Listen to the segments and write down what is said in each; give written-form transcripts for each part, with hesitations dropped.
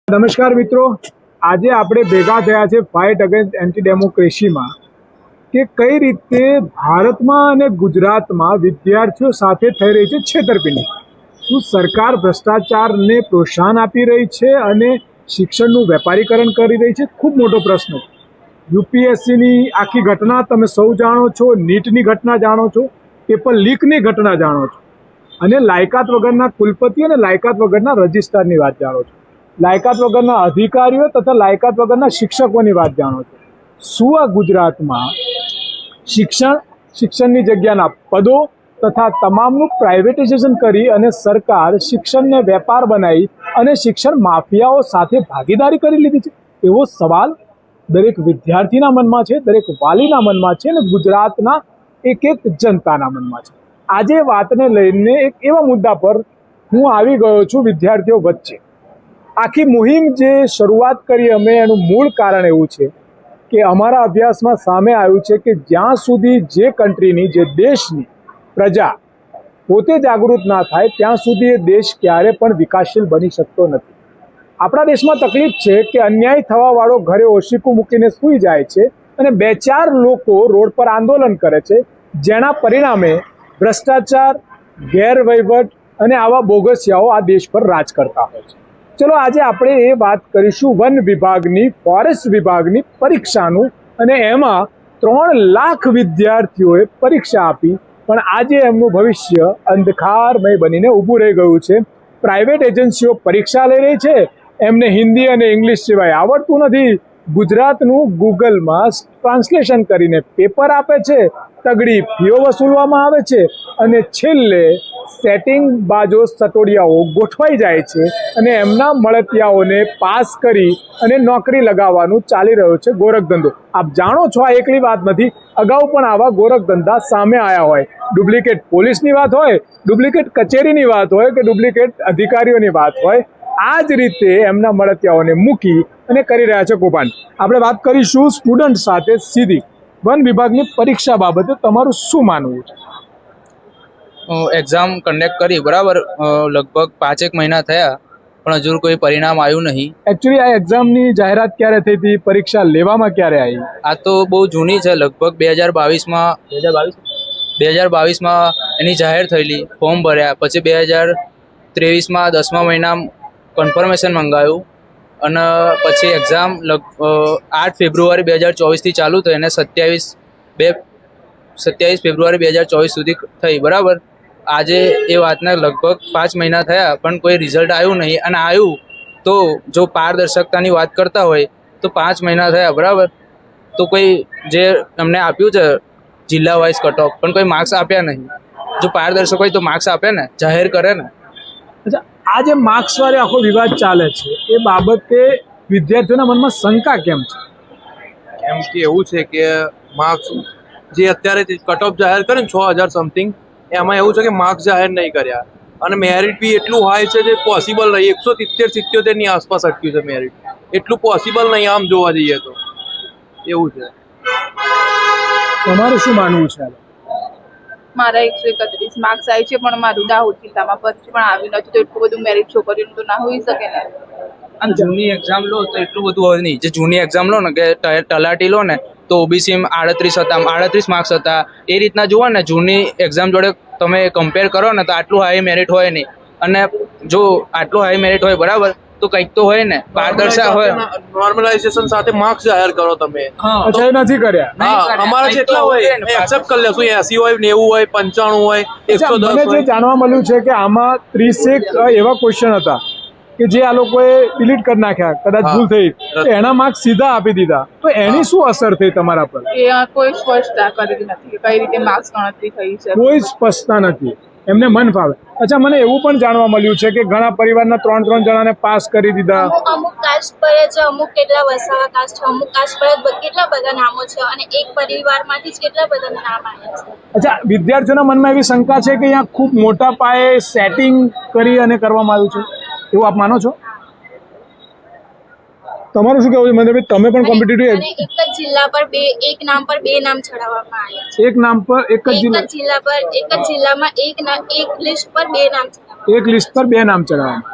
નમસ્કાર મિત્રો, આજે આપણે ભેગા થયા છે ફાઇટ અગેન્સ્ટ એન્ટી ડેમોક્રેસીમાં કે કઈ રીતે ભારતમાં અને ગુજરાતમાં વિદ્યાર્થીઓ સાથે થઈ રહી છે છેતરપિંડી. શું સરકાર ભ્રષ્ટાચારને પ્રોત્સાહન આપી રહી છે અને શિક્ષણનું વેપારીકરણ કરી રહી છે? ખૂબ મોટો પ્રશ્ન. યુપીએસસીની આખી ઘટના તમે સૌ જાણો છો, નીટની ઘટના જાણો છો, પેપર લીકની ઘટના જાણો છો, અને લાયકાત વગરના કુલપતિ અને લાયકાત વગરના રજિસ્ટ્રારની વાત જાણો છો, લાયકાત વગરના અધિકારીઓ તથા લાયકાત વગરના શિક્ષકોની વાત જાણો છો. શું આ ગુજરાતમાં શિક્ષણની જગ્યાના પદો તથા તમામનું પ્રાઇવેટાઇઝેશન કરી અને સરકાર શિક્ષણને વેપાર બનાવી અને શિક્ષણ માફિયાઓ સાથે ભાગીદારી કરી લીધી છે? એવો સવાલ દરેક વિદ્યાર્થીના મનમાં છે, દરેક વાલીના મનમાં છે અને ગુજરાતના એક જનતાના મનમાં છે. આજે વાતને લઈને એક એવા મુદ્દા પર હું આવી ગયો છું વિદ્યાર્થીઓ વચ્ચે. આખી મુહિમ જે શરૂઆત કરી અમે, એનું મૂળ કારણ એવું છે કે અમારા અભ્યાસમાં સામે આવ્યું છે કે જ્યાં સુધી જે કન્ટ્રીની, જે દેશની પ્રજા પોતે જાગૃત ના થાય ત્યાં સુધી એ દેશ ક્યારે પણ વિકાસશીલ બની શકતો નથી. આપણા દેશમાં તકલીફ છે કે અન્યાય થવાવાળો ઘરે ઓશીકું મૂકીને સૂઈ જાય છે અને બે ચાર લોકો રોડ પર આંદોલન કરે છે, જેના પરિણામે ભ્રષ્ટાચાર, ગેરવહીવટ અને આવા બોગસિયાઓ આ દેશ પર રાજ કરતા હોય છે. ચલો આજે આપણે એ વાત કરીશું વન વિભાગની, ફોરેસ્ટ વિભાગની પરીક્ષાનું, અને એમાં 3 લાખ વિદ્યાર્થીઓએ પરીક્ષા આપી પણ આજે એમનું ભવિષ્ય અંધકારમય બનીને ઊભું રહી ગયું છે. પ્રાઇવેટ એજન્સીઓ પરીક્ષા લઈ રહી છે, એમને હિન્દી અને ઇંગ્લિશ સિવાય આવડતું નથી, ગુજરાતનું ગૂગલમાં ટ્રાન્સલેશન કરીને પેપર આપે છે, તગડી ફીઓ વસૂલવામાં આવે છે અને છેલ્લે સેટિંગ બાજો સટોડિયાઓ ગોઠવાઈ જાય છે અને એમના મળતિયાઓને પાસ કરી અને નોકરી લગાવવાનું ચાલી રહ્યો છે ગોરખધંધો. આપ જાણો છો આ એકલી વાત નથી, અગાઉ પણ આવા ગોરખધંધા સામે આવ્યા હોય. ડુપ્લિકેટ પોલીસની વાત હોય, ડુપ્લિકેટ કચેરીની વાત હોય કે ડુપ્લિકેટ અધિકારીઓની વાત હોય, આ જ રીતે એમના મળતિયાઓને મૂકી અને કરી રહ્યા છે કૌભાંડ. આપણે વાત કરીશું સ્ટુડન્ટ સાથે સીધી. વન વિભાગની પરીક્ષા બાબતે તમારું શું માનવું છે? એક્ઝામ કન્ડક્ટ કરી, બરાબર, લગભગ 5 મહિના થયા પણ હજુ કોઈ પરિણામ આવ્યું નહીં. એકચ્યુઅલી આ એક્ઝામની જાહેરાત ક્યારે થઈ હતી? પરીક્ષા લેવામાં ક્યારે આવી? આ તો બહુ જૂની છે, લગભગ 2022માં એની જાહેર થયેલી, ફોર્મ ભર્યા, પછી 2023માં 10મા મહિના કન્ફર્મેશન મંગાવ્યું અને પછી એક્ઝામ 8 ફેબ્રુઆરી 2024થી ચાલુ થઈ અને 27 ફેબ્રુઆરી 2024 સુધી થઈ, બરાબર. આજે એ વાતને લગભગ 5 મહિના થયા પણ કોઈ રિઝલ્ટ આવ્યું નહીં, અને આવ્યું તો જો પારદર્શકતાની વાત કરતા હોય તો 5 મહિના થયા, બરાબર, તો કોઈ જે અમને આપ્યું છે જિલ્લા વાઇઝ કટ ઓફ પણ કોઈ માર્ક્સ આપ્યા નહીં. જો પારદર્શક હોય તો માર્ક્સ આપે ને, જાહેર કરે ને. અચ્છા, આ જે માર્ક્સ વાળે આખો વિવાદ ચાલે છે એ બાબતે વિદ્યાર્થીઓના મનમાં શંકા કેમ છે? કેમ કે એવું છે કે માર્ક્સ જે અત્યારે કટ ઓફ જાહેર કરે ને 6000 સમથિંગ, એમાં એવું છે કે માર્ક્સ જાહેર નહીં કર્યા અને મેરિટ બી એટલું હાઈ છે જે પોસિબલ નહીં. 170-77 ની આસપાસ અટક્યું છે મેરિટ. એટલું પોસિબલ નહીં આમ જોવા જઈએ તો. એવું છે. તમારું શું માનવું છે? મારા 131 માર્ક્સ આવી છે પણ મારું દાહોદ જિલ્લામાં પરીક્ષા પણ આવી નથી, તો એટલું બધું મેરિટ છોકરીનું તો ના હોઈ શકે ને. અને જૂની એક્ઝામ લો તો એટલું બધું હોય નહીં. જે જૂની એક્ઝામ લો ને, કે તલાટી લો ને, તો ઓબીસીમાં 38 માર્ક્સ હતા. એ રીતના જુઓ ને, જૂની એક્ઝામ જોડે તમે કમ્પેર કરો ને તો આટલું હાઈ મેરિટ હોય નહીં. અને જો આટલું હાઈ મેરિટ હોય, બરાબર, તો કંઈક તો હોય ને, પારદર્શક હોય. નોર્મલાઇઝેશન સાથે માર્ક્સ જાહેર કરો તમે. અચ્છા, એ નથી કર્યા. હા, અમારા જેટલા હોય એક્સેપ્ટ કરી લેશું. 80 હોય, 90 હોય, 95 હોય, 110 મને જે હોય. જાણવા મળ્યું છે કે આમાં 30 એવા ક્વેશ્ચન હતા કે જે આ લોકોએ ડિલીટ કરી નાખ્યા, કદાચ ભૂલ થઈ, તો એના માર્ક્સ સીધા આપી દીધા. તો એની શું અસર થઈ તમારા પર? એ કોઈ સ્પષ્ટતા કરેલી નથી કે કઈ રીતે માર્ક્સ ગણતરી થઈ છે. કોઈ સ્પષ્ટતા નથી, એમને મન ફાવે. અચ્છા, મને એવું પણ જાણવા મળ્યું છે કે ઘણા પરિવારના 3 જણાને પાસ કરી દીધા. અમુક કાસ્ટ પર જ અમુક કેટલા વસાવા કાસ્ટ છે, અમુક કાસ્ટ પર જ કેટલા બધા નામો છે અને એક પરિવારમાંથી જ કેટલા બધા નામ આવ્યા છે. અચ્છા, વિદ્યાર્થીઓના મનમાં એવી શંકા છે કે અહીંયા ખૂબ મોટા પાયે સેટિંગ કરી અને કરવામાં આવ્યું છે, એવું આપ માનો છો? તમારું શું કહેવું છે મહેન્દ્રભાઈ? તમે પણ કોમ્પિટિટિવ અને એક જ જિલ્લા પર એક નામ પર 2 નામ ચડાવવામાં આવ્યા છે. એક નામ પર એક જ એક જ જિલ્લામાં એક લિસ્ટ પર 2 નામ ચડાવવામાં. એક લિસ્ટ પર 2 નામ ચડાવવામાં.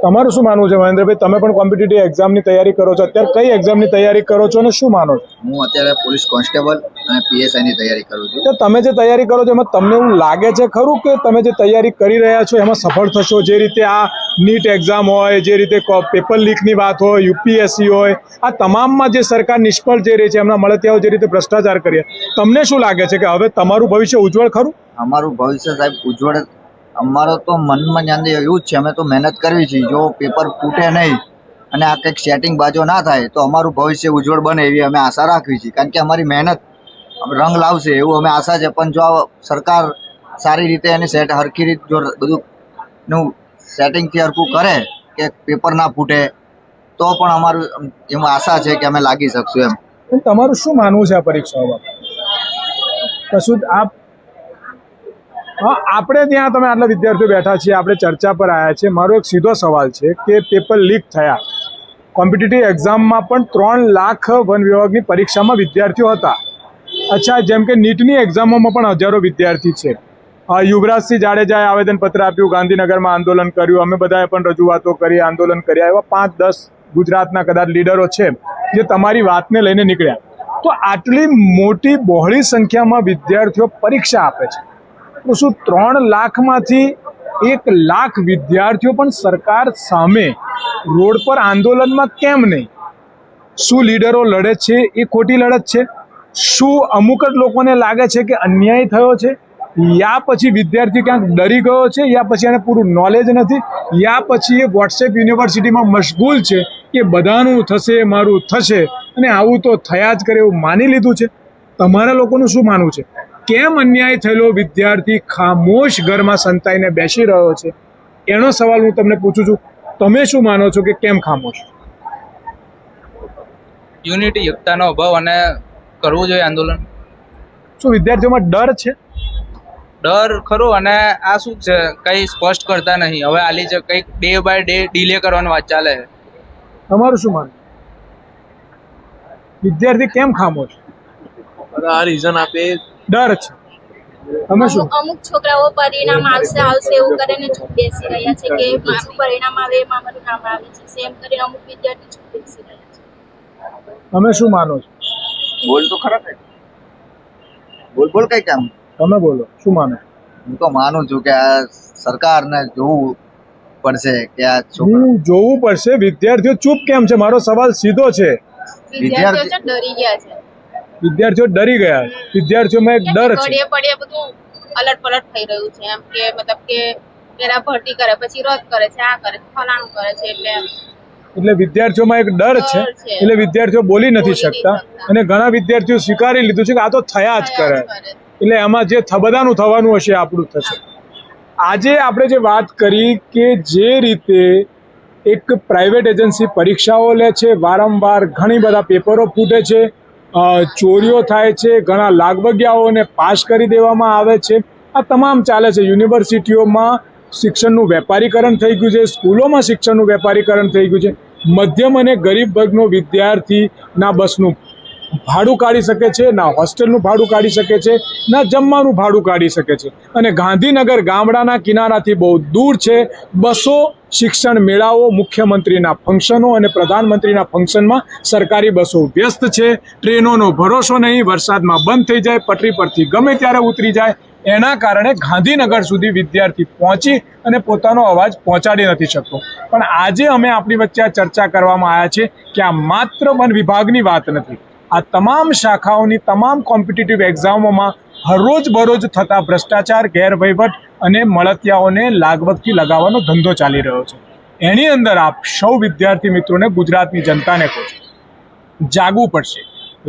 તમારું શું માનવું છે મહેન્દ્રભાઈ? તમે પણ કોમ્પિટિટિવ એક્ઝામની તૈયારી કરો છો, અત્યારે કઈ એક્ઝામની તૈયારી કરો છો અને શું માનો છો? હું અત્યારે પોલીસ કોન્સ્ટેબલ અને પીએસઆઈની તૈયારી કરું છું. તો તમે જે તૈયારી કરો છો એમાં તમને એવું લાગે છે ખરું કે તમે જે તૈયારી કરી રહ્યા છો એમાં સફળ થશો? જે રીતે આ નીટ એક્ઝામ હોય, જે રીતે પેપર લીકની વાત હોય, યુપીએસસી હોય, આ તમામમાં જે સરકાર નિષ્ફળ જઈ રહી છે, એમના મળતિયાઓ જે રીતે ભ્રષ્ટાચાર કરીએ, તમને શું લાગે છે કે હવે તમારું ભવિષ્ય ઉજ્જવળ ખરું? અમારું ભવિષ્ય સાહેબ ઉજ્જવળ, અમારો તો મનમાં જાણે એવું જ છે. અમે તો મહેનત કરવી છે. જો પેપર ફૂટે નહીં અને આ કંઈક સેટિંગ બાજુ ના થાય તો અમારું ભવિષ્ય ઉજ્જવળ બને એવી અમે આશા રાખવી છે. કારણ કે અમારી મહેનત રંગ લાવશે એવું અમે આશા છે. પણ જો આ સરકાર સારી રીતે એની હરખી રીત જો બધું નું સેટિંગથી હરખું કરે કે પેપર ના ફૂટે તો પણ અમારું એમાં આશા છે કે અમે લાગી શકશું એમ. પણ તમારું શું માનવું છે આ પરીક્ષાઓમાં? કશું આપ આપણે ત્યાં તમે આટલા વિદ્યાર્થીઓ બેઠા છીએ, આપણે ચર્ચા પર આવ્યા છીએ. મારો એક સીધો સવાલ છે કે પેપર લીક થયા, કોમ્પિટિટિવ એક્ઝામમાં પણ 3 લાખ વન વિભાગની પરીક્ષામાં વિદ્યાર્થીઓ હતા. અચ્છા, જેમ કે નીટની એક્ઝામોમાં પણ હજારો વિદ્યાર્થી છે. યુવરાજસિંહ જાડેજાએ આવેદનપત્ર આપ્યું, ગાંધીનગરમાં આંદોલન કર્યું, અમે બધાએ પણ રજૂઆતો કરી, આંદોલન કર્યા. એવા 5-10 ગુજરાતના કદાચ લીડરો છે જે તમારી વાતને લઈને નીકળ્યા. તો આટલી મોટી બહોળી સંખ્યામાં વિદ્યાર્થીઓ પરીક્ષા આપે છે, તો શું 3 લાખમાંથી 1 લાખ વિદ્યાર્થીઓ પણ સરકાર સામે રોડ પર આંદોલનમાં કેમ નહીં? શું લીડરો લડે છે એ ખોટી લડત છે? શું અમુક જ લોકોને લાગે છે કે અન્યાય થયો છે? યા પછી વિદ્યાર્થી ક્યાંક ડરી ગયો છે? યા પછી એને પૂરું નોલેજ નથી? યા પછી એ વોટ્સએપ યુનિવર્સિટીમાં મશગુલ છે કે બધાનું થશે, મારું થશે, અને આવું તો થયા જ કરે એવું માની લીધું છે? તમારા લોકોનું શું માનવું છે? કેમ અન્યાય થયેલો વિદ્યાર્થી ખામોશ ઘરમાં સંતાઈને બેસી રહ્યો છે? એનો સવાલ હું તમને પૂછું છું. તમે શું માનો છો કે કેમ ખામોશ? યુનિટી, એકતાનો અભાવ અને કરવું જોઈએ આંદોલન. શું વિદ્યાર્થીઓમાં ડર છે? ડર ખરો, અને આ શું છે, કંઈ સ્પષ્ટ કરતા નહીં. હવે આલી છે કંઈક ડે બાય ડે ડિલે કરવાની વાત ચાલે છે. તમારું શું માનવું? વિદ્યાર્થી કેમ ખામોશ? આ રીઝન આપે ડર છે. તમે શું? અમુક છોકરાઓ પરિણામ આવશે એવું કરીને ચૂપ બેસી રહ્યા છે કે મારું પરિણામ આવે એમાં મારું નામ આવે છે, એમ કરીને અમુક વિદ્યાર્થી ચૂપ બેસી રહ્યા છે. તમે શું માનો છો? બોલ તો ખરા કઈ. બોલ કઈ કામ. તમે બોલો, શું માનો? હું તો માનું છું કે આ સરકારને જોવું પડશે કે આ હું જોવું પડશે. વિદ્યાર્થીઓ ચૂપ કેમ છે? મારો સવાલ સીધો છે. વિદ્યાર્થીઓ ડરી ગયા છે. વિદ્યાર્થીઓ ડરી ગયા. વિદ્યાર્થીઓમાં એક ડર છે. પડે બધું અલટ પલટ થઈ રહ્યું છે. એમ કે મતલબ કે પેલા ભરતી કરે, પછી રદ કરે છે, આ કરે છે, ફલાણું કરે છે. એટલે વિદ્યાર્થીઓમાં એક ડર છે, એટલે વિદ્યાર્થીઓ બોલી નથી શકતા. અને ઘણા વિદ્યાર્થીઓ સ્વીકારી લીધું છે કે આ તો થયા જ કરે, એટલે એમાં જે બધાનું થવાનું હશે આપણું થશે. આજે આપણે જે વાત કરી કે જે રીતે એક પ્રાઇવેટ એજન્સી પરીક્ષાઓ લે છે, વારંવાર ઘણી બધા પેપરો ફૂટે છે, ચોરીઓ થાય છે, ઘણા લાગવગિયાઓને પાસ કરી દેવામાં આવે છે, આ તમામ ચાલે છે. યુનિવર્સિટીઓમાં શિક્ષણનું વેપારીકરણ થઈ ગયું છે, સ્કૂલોમાં શિક્ષણનું વેપારીકરણ થઈ ગયું છે. મધ્યમ અને ગરીબ વર્ગનો વિદ્યાર્થી ના બસનું ભાડું કાઢી શકે છે, ના હોસ્ટેલનું ભાડું કાઢી શકે છે, ના જમવાનું ભાડું કાઢી શકે છે. અને ગાંધીનગર ગામડાના કિનારાથી બહુ દૂર છે. બસો શિક્ષણ મેળાઓ, મુખ્યમંત્રીના ફંક્શનો અને પ્રધાનમંત્રીના ફંક્શનમાં સરકારી બસો વ્યસ્ત છે. ટ્રેનોનો ભરોસો નહીં, વરસાદમાં બંધ થઈ જાય, પટરી પરથી ગમે ત્યારે ઉતરી જાય. એના કારણે ગાંધીનગર સુધી વિદ્યાર્થી પહોંચી અને પોતાનો અવાજ પહોંચાડી નથી શકતો. પણ આજે અમે આપણી વચ્ચે આ ચર્ચા કરવામાં આવ્યા છે કે આ માત્ર વન વિભાગની વાત નથી. આ તમામ શાખાઓની તમામ કોમ્પિટિટિવ એક્ઝામોમાં હરરોજ બરોજ થતા ભ્રષ્ટાચાર, ગેરવહીવટ અને મળતિયાઓને લાગવગથી લગાવવાનો ધંધો ચાલી રહ્યો છે. એની અંદર આપ સૌ વિદ્યાર્થી મિત્રોને, ગુજરાતની જનતાને કહું છું, જાગવું પડશે.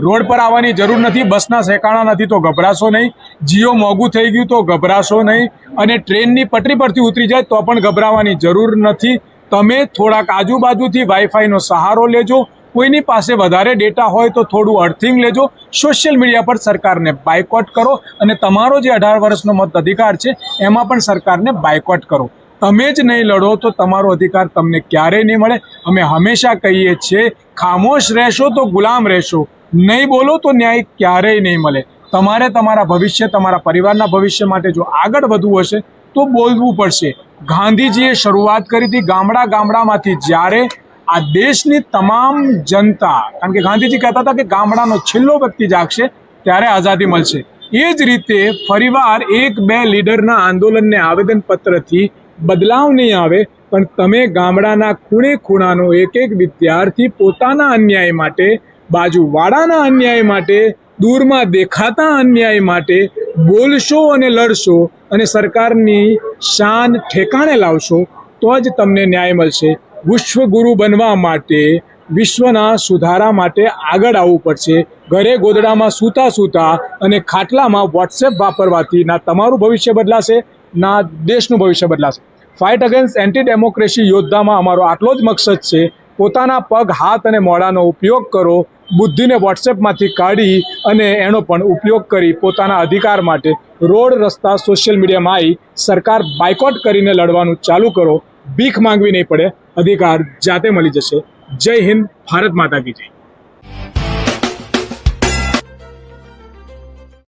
રોડ પર આવવાની જરૂર નથી. બસના ઠેકાણા નથી તો ગભરાશો નહીં. જીઓ મોંઘું થઈ ગયું તો ગભરાશો નહીં. અને ટ્રેનની પટરી પરથી ઉતરી જાય તો પણ ગભરાવાની જરૂર નથી. તમે થોડાક આજુબાજુથી વાઈફાઈનો સહારો લેજો. કોઈની પાસે વધારે ડેટા હોય તો થોડું અર્થિંગ લેજો. સોશિયલ મીડિયા પર સરકારને બાયકોટ કરો. અને તમારો જે 18 વર્ષનો મત અધિકાર છે એમાં પણ સરકારને બાયકોટ કરો. તમે જ નહીં લડો તો તમારો અધિકાર તમને ક્યારેય નહીં મળે. અમે હંમેશા કહીએ છીએ, ખામોશ રહેશો તો ગુલામ રહેશો, નહીં બોલો તો ન્યાય ક્યારેય નહીં મળે. તમારે તમારા ભવિષ્ય, તમારા પરિવારના ભવિષ્ય માટે જો આગળ વધવું હશે તો બોલવું પડશે. ગાંધીજીએ શરૂઆત કરી હતી ગામડામાંથી. જ્યારે આ દેશની તમામ જનતા, કારણ કે ગાંધીજી કહેતા હતા કે ગામડાનો છેલ્લો વ્યક્તિ જાગશે ત્યારે આઝાદી મળશે. એ જ રીતે ફરીવાર 1-2 લીડરના આંદોલનને આવેદનપત્રથી બદલાવ નહીં આવે, પણ તમે ગામડાના ખૂણે ખૂણાનો એક વિદ્યાર્થી પોતાના અન્યાય માટે, બાજુવાળાના અન્યાય માટે, દૂરમાં દેખાતા અન્યાય માટે બોલશો અને લડશો અને સરકારની શાન ઠેકાણે લાવશો તો જ તમને ન્યાય મળશે. વિશ્વગુરુ બનવા માટે, વિશ્વના સુધારા માટે આગળ આવવું પડશે. ઘરે ગોદડામાં સૂતા અને ખાટલામાં વોટ્સએપ વાપરવાથી ના તમારું ભવિષ્ય બદલાશે, ના દેશનું ભવિષ્ય બદલાશે. ફાઇટ અગેન્સ્ટ એન્ટી ડેમોક્રેસી યોદ્ધામાં અમારો આટલો જ મકસદ છે. પોતાના પગ, હાથ અને મોઢાનો ઉપયોગ કરો. બુદ્ધિને વોટ્સએપમાંથી કાઢી અને એનો પણ ઉપયોગ કરી પોતાના અધિકાર માટે રોડ, રસ્તા, સોશિયલ મીડિયામાં આવી સરકાર બાયકોટ કરીને લડવાનું ચાલુ કરો. ભીખ માંગવી નહીં પડે, અધિકાર જાતે મળી જશે. જય હિન્દ, ભારત માતા કી જય.